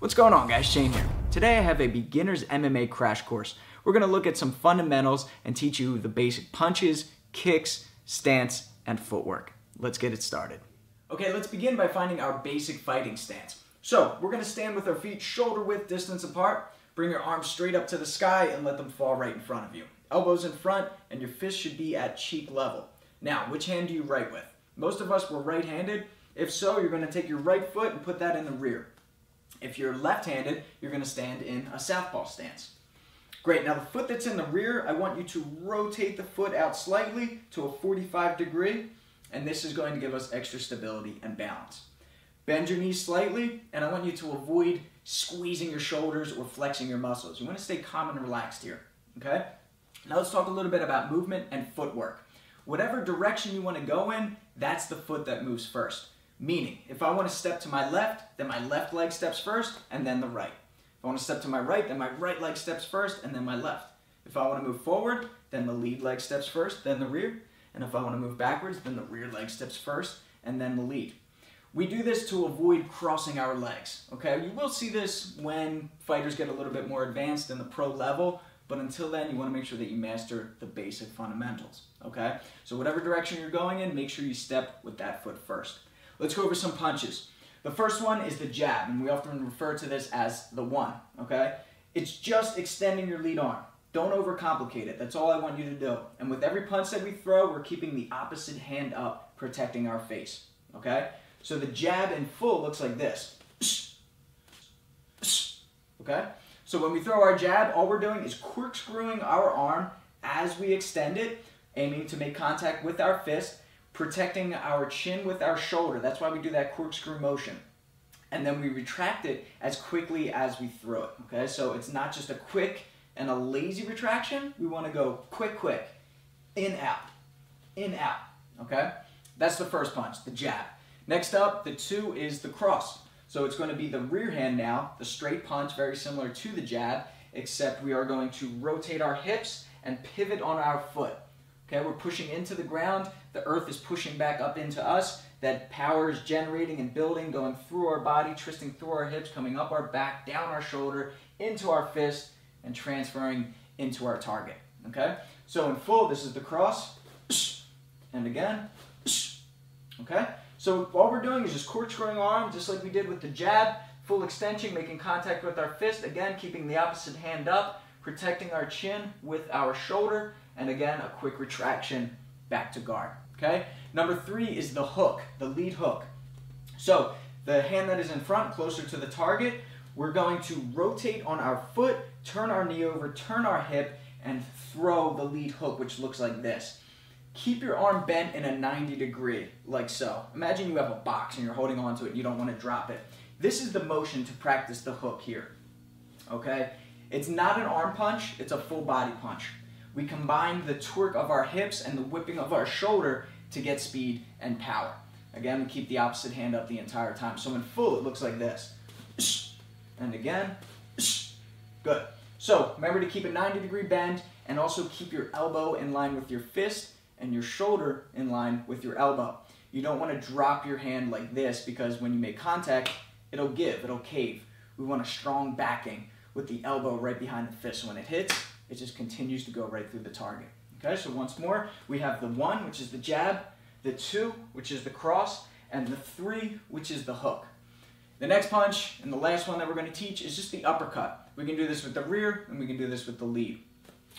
What's going on, guys? Shane here. Today I have a beginner's MMA crash course. We're going to look at some fundamentals and teach you the basic punches, kicks, stance, and footwork. Let's get it started. Okay, let's begin by finding our basic fighting stance. So, we're going to stand with our feet shoulder width distance apart. Bring your arms straight up to the sky and let them fall right in front of you. Elbows in front, and your fists should be at cheek level. Now, which hand do you write with? Most of us were right-handed. If so, you're going to take your right foot and put that in the rear. If you're left-handed, you're going to stand in a southpaw stance. Great, now the foot that's in the rear, I want you to rotate the foot out slightly to a 45 degree, and this is going to give us extra stability and balance. Bend your knees slightly, and I want you to avoid squeezing your shoulders or flexing your muscles. You want to stay calm and relaxed here, okay? Now let's talk a little bit about movement and footwork. Whatever direction you want to go in, that's the foot that moves first. Meaning, if I want to step to my left, then my left leg steps first, and then the right. If I want to step to my right, then my right leg steps first, and then my left. If I want to move forward, then the lead leg steps first, then the rear. And if I want to move backwards, then the rear leg steps first, and then the lead. We do this to avoid crossing our legs, okay? You will see this when fighters get a little bit more advanced in the pro level, but until then, you want to make sure that you master the basic fundamentals, okay? So whatever direction you're going in, make sure you step with that foot first. Let's go over some punches. The first one is the jab, and we often refer to this as the one, okay? It's just extending your lead arm. Don't overcomplicate it. That's all I want you to do. And with every punch that we throw, we're keeping the opposite hand up, protecting our face, okay? So the jab in full looks like this, okay? So when we throw our jab, all we're doing is corkscrewing our arm as we extend it, aiming to make contact with our fist, protecting our chin with our shoulder. That's why we do that corkscrew motion. And then we retract it as quickly as we throw it, okay? So it's not just a quick and a lazy retraction. We want to go quick, in, out, okay? That's the first punch, the jab. Next up, the two is the cross. So it's going to be the rear hand now, the straight punch, very similar to the jab, except we are going to rotate our hips and pivot on our foot. Okay, we're pushing into the ground, the earth is pushing back up into us, that power is generating and building, going through our body, twisting through our hips, coming up our back, down our shoulder, into our fist, and transferring into our target, okay? So in full, this is the cross, and again, okay? So all we're doing is just corkscrewing our arm, just like we did with the jab, full extension, making contact with our fist, again, keeping the opposite hand up, protecting our chin with our shoulder, and again, a quick retraction back to guard, okay? Number three is the hook, the lead hook. So the hand that is in front, closer to the target, we're going to rotate on our foot, turn our knee over, turn our hip, and throw the lead hook, which looks like this. Keep your arm bent in a 90 degree, like so. Imagine you have a box and you're holding onto it and you don't want to drop it. This is the motion to practice the hook here, okay? It's not an arm punch, it's a full body punch. We combine the torque of our hips and the whipping of our shoulder to get speed and power. Again, we keep the opposite hand up the entire time. So in full, it looks like this. And again, good. So remember to keep a 90-degree bend and also keep your elbow in line with your fist and your shoulder in line with your elbow. You don't want to drop your hand like this because when you make contact, it'll give, it'll cave. We want a strong backing with the elbow right behind the fist. So when it hits, it just continues to go right through the target. Okay, so once more, we have the one, which is the jab, the two, which is the cross, and the three, which is the hook. The next punch, and the last one that we're going to teach, is just the uppercut. We can do this with the rear, and we can do this with the lead.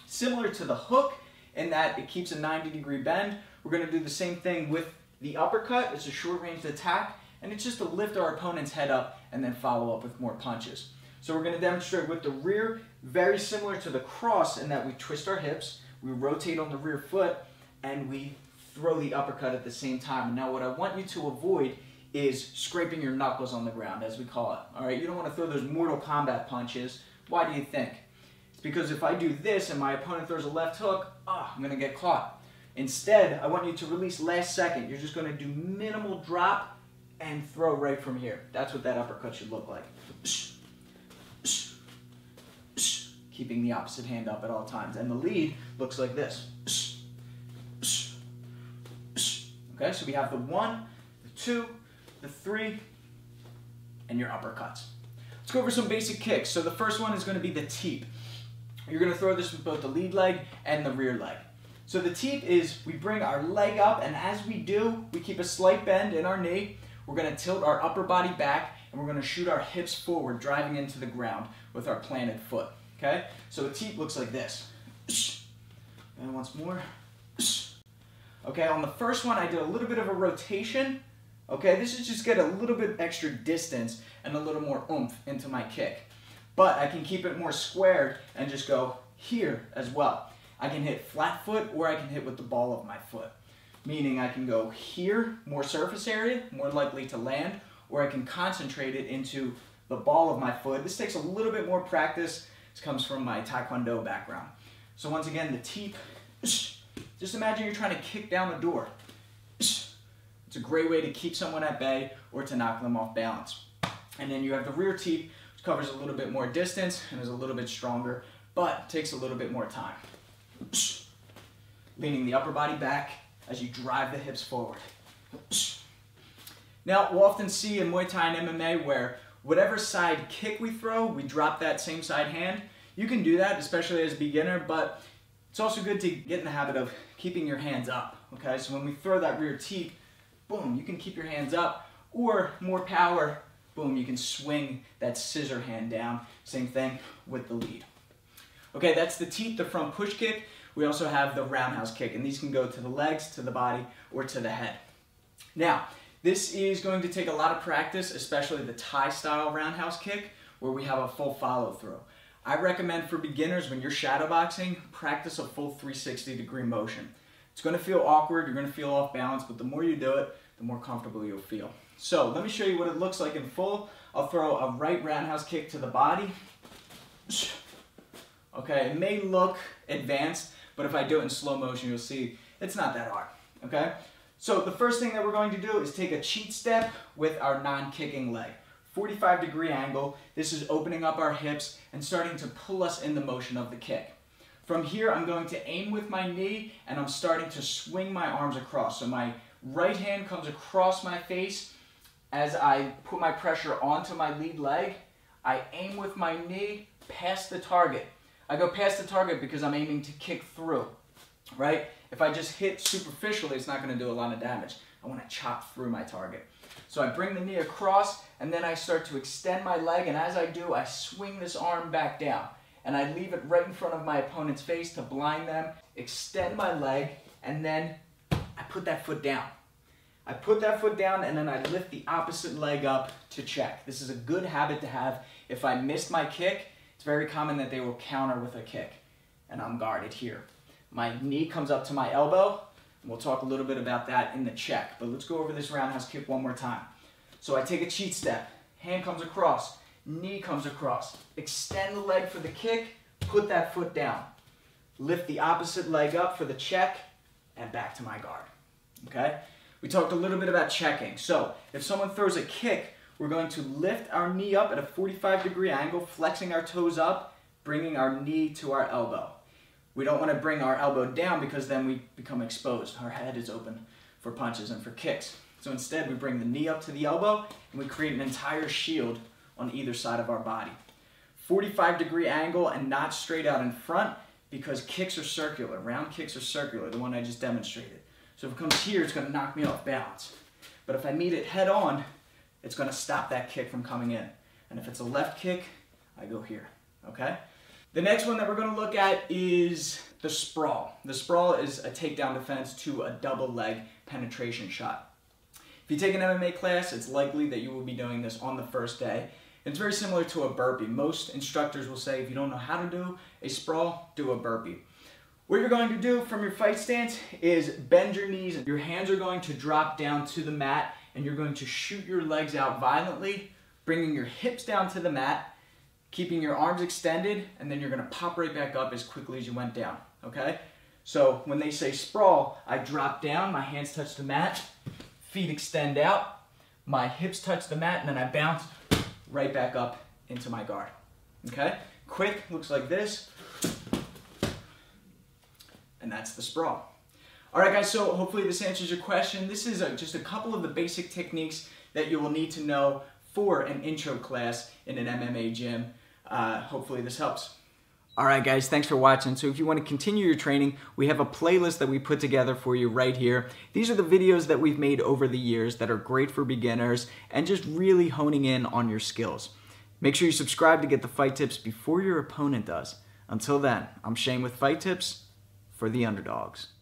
Similar to the hook, in that it keeps a 90-degree bend, we're going to do the same thing with the uppercut. It's a short-range attack, and it's just to lift our opponent's head up and then follow up with more punches. So we're going to demonstrate with the rear, very similar to the cross in that we twist our hips, we rotate on the rear foot, and we throw the uppercut at the same time. And now what I want you to avoid is scraping your knuckles on the ground, as we call it. All right, you don't want to throw those Mortal Kombat punches. Why do you think? It's because if I do this and my opponent throws a left hook, I'm going to get caught. Instead, I want you to release last second. You're just going to do minimal drop and throw right from here. That's what that uppercut should look like. Keeping the opposite hand up at all times. And the lead looks like this. Okay, so we have the one, the two, the three, and your uppercuts. go over some basic kicks. So the first one is going to be the teep. You're going to throw this with both the lead leg and the rear leg. So the teep is we bring our leg up, and as we do, we keep a slight bend in our knee. We're going to tilt our upper body back, and we're going to shoot our hips forward, driving into the ground with our planted foot. Okay? So a teep looks like this. And once more. Okay, on the first one, I did a little bit of a rotation. Okay, this is just get a little bit extra distance and a little more oomph into my kick. But I can keep it more squared and just go here as well. I can hit flat foot, or I can hit with the ball of my foot. Meaning I can go here, more surface area, more likely to land, or I can concentrate it into the ball of my foot. This takes a little bit more practice. This comes from my Taekwondo background. So once again, the teep. Just imagine you're trying to kick down a door. It's a great way to keep someone at bay or to knock them off balance. And then you have the rear teep, which covers a little bit more distance and is a little bit stronger, but takes a little bit more time. Leaning the upper body back as you drive the hips forward. Now, we'll often see in Muay Thai and MMA where whatever side kick we throw, we drop that same side hand. You can do that, especially as a beginner, but it's also good to get in the habit of keeping your hands up, okay? So when we throw that rear teep, boom, you can keep your hands up, or more power, boom, you can swing that scissor hand down. Same thing with the lead. Okay, that's the teep, the front push kick. We also have the roundhouse kick, and these can go to the legs, to the body, or to the head. Now, this is going to take a lot of practice, especially the Thai style roundhouse kick, where we have a full follow through. I recommend for beginners, when you're shadowboxing, practice a full 360-degree motion. It's going to feel awkward, you're going to feel off balance, but the more you do it, the more comfortable you'll feel. So let me show you what it looks like in full. I'll throw a right roundhouse kick to the body. Okay, it may look advanced, but if I do it in slow motion, you'll see it's not that hard. Okay? So the first thing that we're going to do is take a cheat step with our non-kicking leg. 45-degree angle. This is opening up our hips and starting to pull us in the motion of the kick. From here, I'm going to aim with my knee, and I'm starting to swing my arms across. So my right hand comes across my face. As I put my pressure onto my lead leg, I aim with my knee past the target. I go past the target because I'm aiming to kick through, right? If I just hit superficially, it's not going to do a lot of damage. I want to chop through my target. So I bring the knee across, and then I start to extend my leg, and as I do, I swing this arm back down. And I leave it right in front of my opponent's face to blind them, extend my leg, and then I put that foot down. I put that foot down, and then I lift the opposite leg up to check. This is a good habit to have. If I missed my kick, it's very common that they will counter with a kick, and I'm guarded here. My knee comes up to my elbow, and we'll talk a little bit about that in the check, but let's go over this roundhouse kick one more time. So I take a cheat step, hand comes across, knee comes across, extend the leg for the kick, put that foot down, lift the opposite leg up for the check, and back to my guard, okay? We talked a little bit about checking. So if someone throws a kick, we're going to lift our knee up at a 45-degree angle, flexing our toes up, bringing our knee to our elbow. We don't want to bring our elbow down because then we become exposed. Our head is open for punches and for kicks. So instead, we bring the knee up to the elbow, and we create an entire shield on either side of our body. 45-degree angle and not straight out in front because kicks are circular. Round kicks are circular, the one I just demonstrated. So if it comes here, it's going to knock me off balance. But if I meet it head on, it's going to stop that kick from coming in. And if it's a left kick, I go here, okay? The next one that we're going to look at is the sprawl. The sprawl is a takedown defense to a double leg penetration shot. If you take an MMA class, it's likely that you will be doing this on the first day. It's very similar to a burpee. Most instructors will say if you don't know how to do a sprawl, do a burpee. What you're going to do from your fight stance is bend your knees. Your hands are going to drop down to the mat, and you're going to shoot your legs out violently, bringing your hips down to the mat, keeping your arms extended, and then you're going to pop right back up as quickly as you went down, okay? So when they say sprawl, I drop down, my hands touch the mat, feet extend out, my hips touch the mat, and then I bounce right back up into my guard, okay? Quick, looks like this. And that's the sprawl. All right, guys, so hopefully this answers your question. This is just a couple of the basic techniques that you will need to know for an intro class in an MMA gym. Hopefully this helps. Alright guys, thanks for watching. So if you want to continue your training, we have a playlist that we put together for you right here. These are the videos that we've made over the years that are great for beginners and just really honing in on your skills. Make sure you subscribe to get the fight tips before your opponent does. Until then, I'm Shane with Fight Tips for the underdogs.